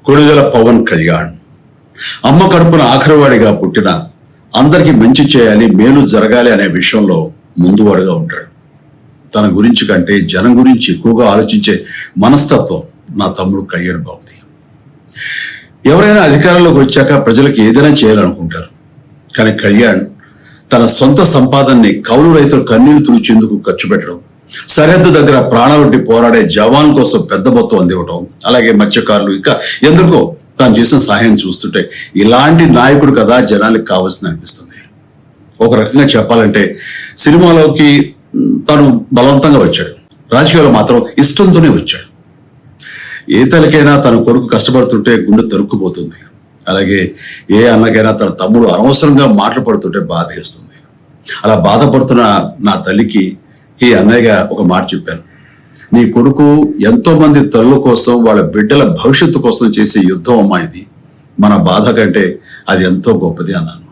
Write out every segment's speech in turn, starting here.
కొడుదల పవన్ కళ్యాణ్ అమ్మ కడుపున ఆఖరివాడిగా పుట్టిన అందరికీ మంచి చేయాలి, మేలు జరగాలి అనే విషయంలో ముందువాడుగా ఉంటాడు. తన గురించి కంటే జనం గురించి ఎక్కువగా ఆలోచించే మనస్తత్వం నా తమ్ముడు కళ్యాణ్ బాబుది. ఎవరైనా అధికారంలోకి వచ్చాక ప్రజలకు ఏదైనా చేయాలనుకుంటారు. కానీ కళ్యాణ్ తన సొంత సంపాదనని కౌలు రైతులు కన్నీళ్లు తుడిచేందుకు ఖర్చు పెట్టడం, సరిహద్దు దగ్గర ప్రాణాలొడ్డి పోరాడే జవాన్ కోసం పెద్ద మొత్తం అందివ్వటం, అలాగే మత్స్యకారులు ఇంకా ఎందుకో తాను చేసిన సహాయం చూస్తుంటే ఇలాంటి నాయకుడు కదా జనానికి కావాల్సింది అనిపిస్తుంది. ఒక రకంగా చెప్పాలంటే సినిమాలోకి తను బలవంతంగా వచ్చాడు, రాజకీయాల్లో మాత్రం ఇష్టంతోనే వచ్చాడు. ఏ తల్లికైనా తన కొడుకు కష్టపడుతుంటే గుండె తరుక్కుపోతుంది. అలాగే ఏ అన్నకైనా తన తమ్ముడు అనవసరంగా మాటలు పడుతుంటే బాధ వేస్తుంది. అలా బాధపడుతున్న నా తల్లికి ఈ అన్నయ్యగా ఒక మాట చెప్పాను. నీ కొడుకు ఎంతో మంది తల్లుల కోసం, వాళ్ళ బిడ్డల భవిష్యత్తు కోసం చేసే యుద్ధం అమ్మా ఇది. మన బాధ కంటే అది ఎంతో గొప్పది అన్నాను.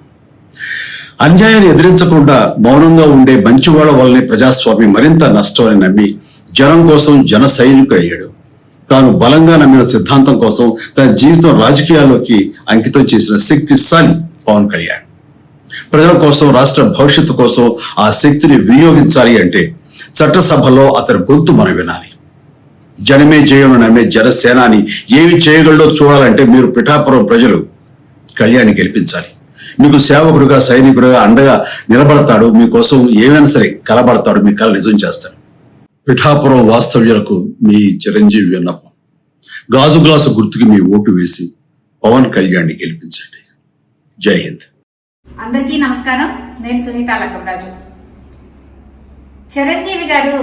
అన్యాయాన్ని ఎదిరించకుండా మౌనంగా ఉండే మంచివాళ్ళ వల్లనే ప్రజాస్వామ్యం మరింత నష్టం అని నమ్మి జనం కోసం జన సైనికుడు అయ్యాడు. తాను బలంగా నమ్మిన సిద్ధాంతం కోసం తన జీవితం రాజకీయాల్లోకి అంకితం చేసిన శక్తిశాలి పవన్ కళ్యాణ్. ప్రజల కోసం, రాష్ట్ర భవిష్యత్తు కోసం ఆ శక్తిని వినియోగించాలి అంటే చట్టసభలో అతని గొంతు మనం వినాలి. జనమే జయం నమ్మే జనసేనాని ఏమి చేయగలడో చూడాలంటే మీరు పిఠాపురం ప్రజలు కళ్యాణ్ని గెలిపించాలి. మీకు సేవకుడుగా, సైనికుడుగా అండగా నిలబడతాడు. మీకోసం ఏమైనా సరే కలబడతాడు, మీ కళ నిజం చేస్తాడు. పిఠాపురం వాస్తవ్యులకు మీ చిరంజీవి విన్నపం, గాజు గ్లాసు గుర్తుకి మీ ఓటు వేసి పవన్ కళ్యాణ్ని గెలిపించండి. జై హింద్. అందరికీ నమస్కారం. నేను సునీత లక్కమరాజు. చిరంజీవి గారు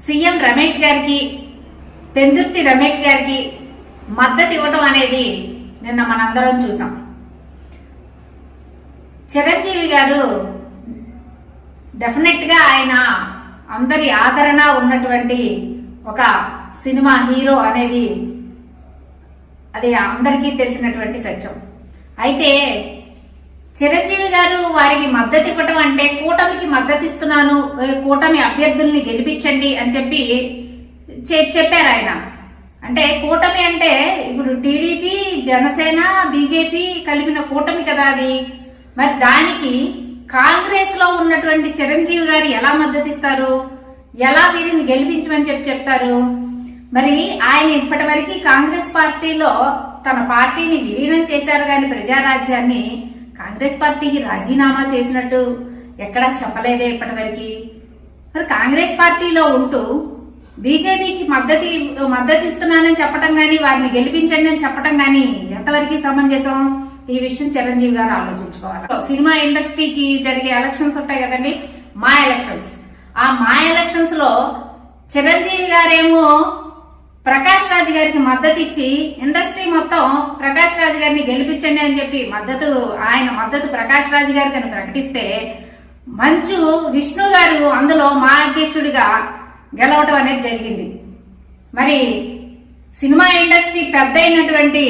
సీఎం రమేష్ గారికి, పెందుర్తి రమేష్ గారికి మద్దతు ఇవ్వటం అనేది నిన్న మనందరం చూసాం. చిరంజీవి గారు డెఫినెట్గా ఆయన అందరి ఆదరణ ఉన్నటువంటి ఒక సినిమా హీరో అనేది అది అందరికీ తెలిసినటువంటి సత్యం. అయితే చిరంజీవి గారు వారికి మద్దతు ఇవ్వటం అంటే కూటమికి మద్దతు ఇస్తున్నాను, కూటమి అభ్యర్థుల్ని గెలిపించండి అని చెప్పి చెప్పారు ఆయన. అంటే కూటమి అంటే ఇప్పుడు టీడీపీ, జనసేన, బీజేపీ కలిపిన కూటమి కదా అది. మరి దానికి కాంగ్రెస్ లో ఉన్నటువంటి చిరంజీవి గారు ఎలా మద్దతు ఇస్తారు, ఎలా వీరిని గెలిపించమని చెప్తారు? మరి ఆయన ఇప్పటి వరకు కాంగ్రెస్ పార్టీలో తన పార్టీని విలీనం చేశారు, కానీ ప్రజారాజ్యాన్ని కాంగ్రెస్ పార్టీకి రాజీనామా చేసినట్టు ఎక్కడా చెప్పలేదే ఇప్పటి వరకు. మరి కాంగ్రెస్ పార్టీలో ఉంటూ బీజేపీకి మద్దతు ఇస్తున్నానని చెప్పడం కానీ, వారిని గెలిపించండి అని చెప్పడం కానీ ఎంతవరకు సమంజసం? ఈ విషయం చిరంజీవి గారు ఆలోచించుకోవాలి. సినిమా ఇండస్ట్రీకి జరిగే ఎలక్షన్స్ ఉంటాయి కదండి, మా ఎలక్షన్స్. ఆ మా ఎలక్షన్స్ లో చిరంజీవి గారేమో ప్రకాష్ రాజ్ గారికి మద్దతు ఇచ్చి ఇండస్ట్రీ మొత్తం ప్రకాష్ రాజ్ గారిని గెలిపించండి అని చెప్పి ఆయన మద్దతు ప్రకాష్ రాజ్ గారికి అని ప్రకటిస్తే, మంచు విష్ణు గారు అందులో మా అధ్యక్షుడిగా గెలవటం అనేది జరిగింది. మరి సినిమా ఇండస్ట్రీ పెద్ద అయినటువంటి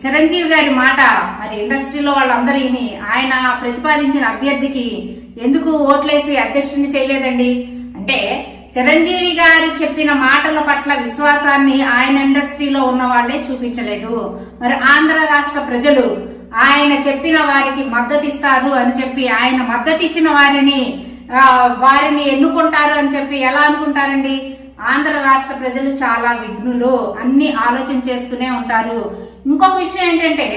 చిరంజీవి గారి మాట మరి ఇండస్ట్రీలో వాళ్ళందరూ ఆయన ప్రతిపాదించిన అభ్యర్థికి ఎందుకు ఓట్లేసి అధ్యక్షుడిని చేయలేదండి? అంటే చిరంజీవి గారు చెప్పిన మాటల పట్ల విశ్వాసాన్ని ఆయన ఇండస్ట్రీలో ఉన్న వాళ్ళే చూపించలేదు. మరి ఆంధ్ర రాష్ట్ర ప్రజలు ఆయన చెప్పిన వారికి మద్దతు ఇస్తారు అని చెప్పి, ఆయన మద్దతు ఇచ్చిన వారిని ఎన్నుకుంటారు అని చెప్పి ఎలా అనుకుంటారండి? ఆంధ్ర రాష్ట్ర ప్రజలు చాలా విఘ్నులు, అన్ని ఆలోచన చేస్తూనే ఉంటారు. ఇంకొక విషయం ఏంటంటే,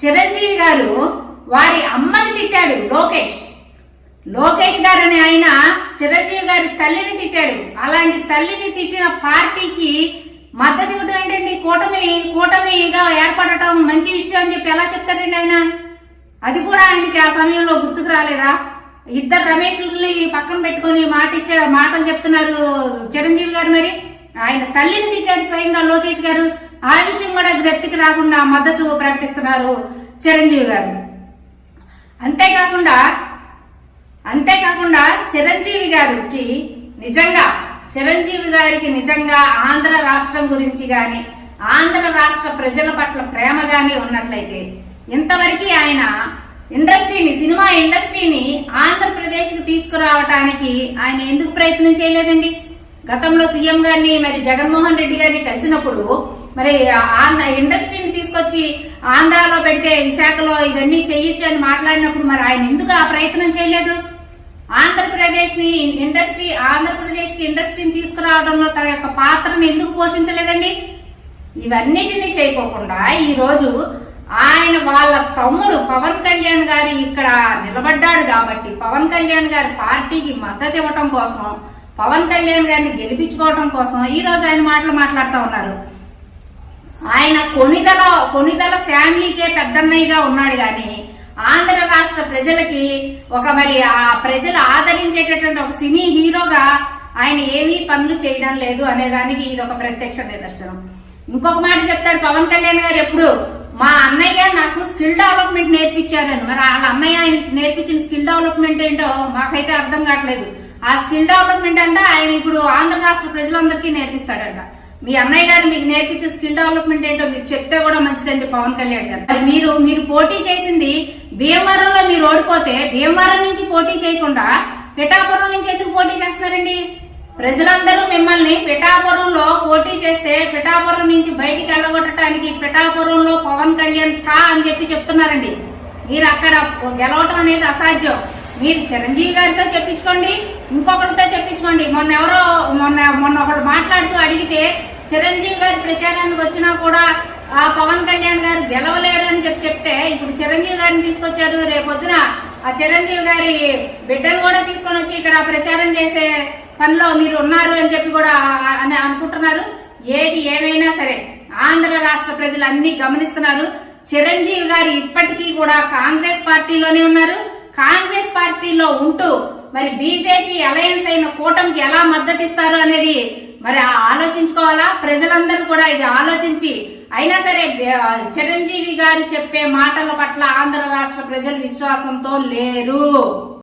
చిరంజీవి గారు వారి అమ్మని తిట్టాడు. లోకేష్ గారని ఆయన చిరంజీవి గారి తల్లిని తిట్టాడు. అలాంటి తల్లిని తిట్టిన పార్టీకి మద్దతు ఇవ్వడం ఏంటండి? కూటమిగా ఏర్పడటం మంచి విషయం అని చెప్పి ఎలా చెప్తాడండి ఆయన? అది కూడా ఆయనకి ఆ సమయంలో గుర్తుకు రాలేదా? ఇద్దరు రమేష్ని పక్కన పెట్టుకుని మాటలు చెప్తున్నారు చిరంజీవి గారు. మరి ఆయన తల్లిని తిట్టాడు స్వయంగా లోకేష్ గారు. ఆ విషయం కూడా జ్ఞప్తికి రాకుండా మద్దతు ప్రకటిస్తున్నారు చిరంజీవి గారు. అంతేకాకుండా చిరంజీవి గారికి నిజంగా ఆంధ్ర రాష్ట్రం గురించి గాని, ఆంధ్ర రాష్ట్ర ప్రజల పట్ల ప్రేమ గాని ఉన్నట్లయితే ఇంతవరకు ఆయన సినిమా ఇండస్ట్రీని ఆంధ్రప్రదేశ్ కు తీసుకురావటానికి ఆయన ఎందుకు ప్రయత్నం చేయలేదండి? గతంలో సీఎం గారిని మరి జగన్మోహన్ రెడ్డి గారిని కలిసినప్పుడు మరి ఇండస్ట్రీని తీసుకొచ్చి ఆంధ్రాలో పెడితే విశాఖలో ఇవన్నీ చెయ్యొచ్చు అని మాట్లాడినప్పుడు మరి ఆయన ఎందుకు ఆ ప్రయత్నం చేయలేదు? ఆంధ్రప్రదేశ్ కి ఇండస్ట్రీని తీసుకురావడంలో తన యొక్క పాత్రను ఎందుకు పోషించలేదండి? ఇవన్నిటిని చేయకోకుండా ఈ రోజు ఆయన వాళ్ళ తమ్ముడు పవన్ కళ్యాణ్ గారు ఇక్కడ నిలబడ్డాడు కాబట్టి పవన్ కళ్యాణ్ గారి పార్టీకి మద్దతు ఇవ్వటం కోసం, పవన్ కళ్యాణ్ గారిని గెలిపించుకోవటం కోసం ఈ రోజు ఆయన మాటలు మాట్లాడుతూ ఉన్నారు. ఆయన కొణిదల ఫ్యామిలీకే పెద్దన్నయ్యగా ఉన్నాడు గాని ఆంధ్ర రాష్ట్ర ప్రజలకి ఒక మరి ఆ ప్రజలు ఆదరించేటటువంటి ఒక సినీ హీరోగా ఆయన ఏమీ పనులు చేయడం లేదు అనేదానికి ఇది ఒక ప్రత్యక్ష నిదర్శనం. ఇంకొక మాట చెప్తాడు పవన్ కళ్యాణ్ గారు ఎప్పుడు, మా అన్నయ్య నాకు స్కిల్ డెవలప్మెంట్ నేర్పించారని. మరి వాళ్ళ అన్నయ్య ఆయన నేర్పించిన స్కిల్ డెవలప్మెంట్ ఏంటో మాకైతే అర్థం కావట్లేదు. ఆ స్కిల్ డెవలప్మెంట్ అంటే ఆయన ఇప్పుడు ఆంధ్ర రాష్ట్ర ప్రజలందరికీ నేర్పిస్తాడంట. మీ అన్నయ్య గారు మీకు నేర్పించే స్కిల్ డెవలప్మెంట్ ఏంటో మీరు చెప్తే కూడా మంచిదండి పవన్ కళ్యాణ్ గారు. మరి మీరు పోటీ చేసింది భీమవరంలో మీరు ఓడిపోతే భీమవరం నుంచి పోటీ చేయకుండా పిఠాపురం నుంచి ఎందుకు పోటీ చేస్తున్నారండి? ప్రజలందరూ మిమ్మల్ని పిఠాపురంలో పోటీ చేస్తే పిఠాపురం నుంచి బయటికి వెళ్ళగొట్టడానికి పిఠాపురంలో పవన్ కళ్యాణ్ అని చెప్పి చెప్తున్నారండి. మీరు అక్కడ గెలవటం అనేది అసాధ్యం. మీరు చిరంజీవి గారితో చెప్పించుకోండి, ఇంకొకరితో చెప్పించుకోండి. మొన్న ఒకళ్ళు మాట్లాడుతూ అడిగితే చిరంజీవి గారి ప్రచారానికి వచ్చినా కూడా పవన్ కళ్యాణ్ గారు గెలవలేరు అని చెప్తే ఇప్పుడు చిరంజీవి గారిని తీసుకొచ్చారు. రేపొద్దున ఆ చిరంజీవి గారి బిడ్డను కూడా తీసుకొని వచ్చి ఇక్కడ ప్రచారం చేసే పనిలో మీరు ఉన్నారు అని చెప్పి కూడా అని అనుకుంటున్నారు. ఏది ఏమైనా సరే ఆంధ్ర రాష్ట్ర ప్రజలు అన్ని గమనిస్తున్నారు. చిరంజీవి గారు ఇప్పటికీ కూడా కాంగ్రెస్ పార్టీలోనే ఉన్నారు. కాంగ్రెస్ పార్టీలో ఉంటూ మరి బీజేపీ అలయన్స్ అయిన కూటమికి ఎలా మద్దతు ఇస్తారు అనేది మరి ఆలోచించుకోవాలా. ప్రజలందరూ కూడా ఇది ఆలోచించి అయినా సరే చిరంజీవి గారు చెప్పే మాటల పట్ల ఆంధ్ర రాష్ట్ర ప్రజలు విశ్వాసంతో లేరు.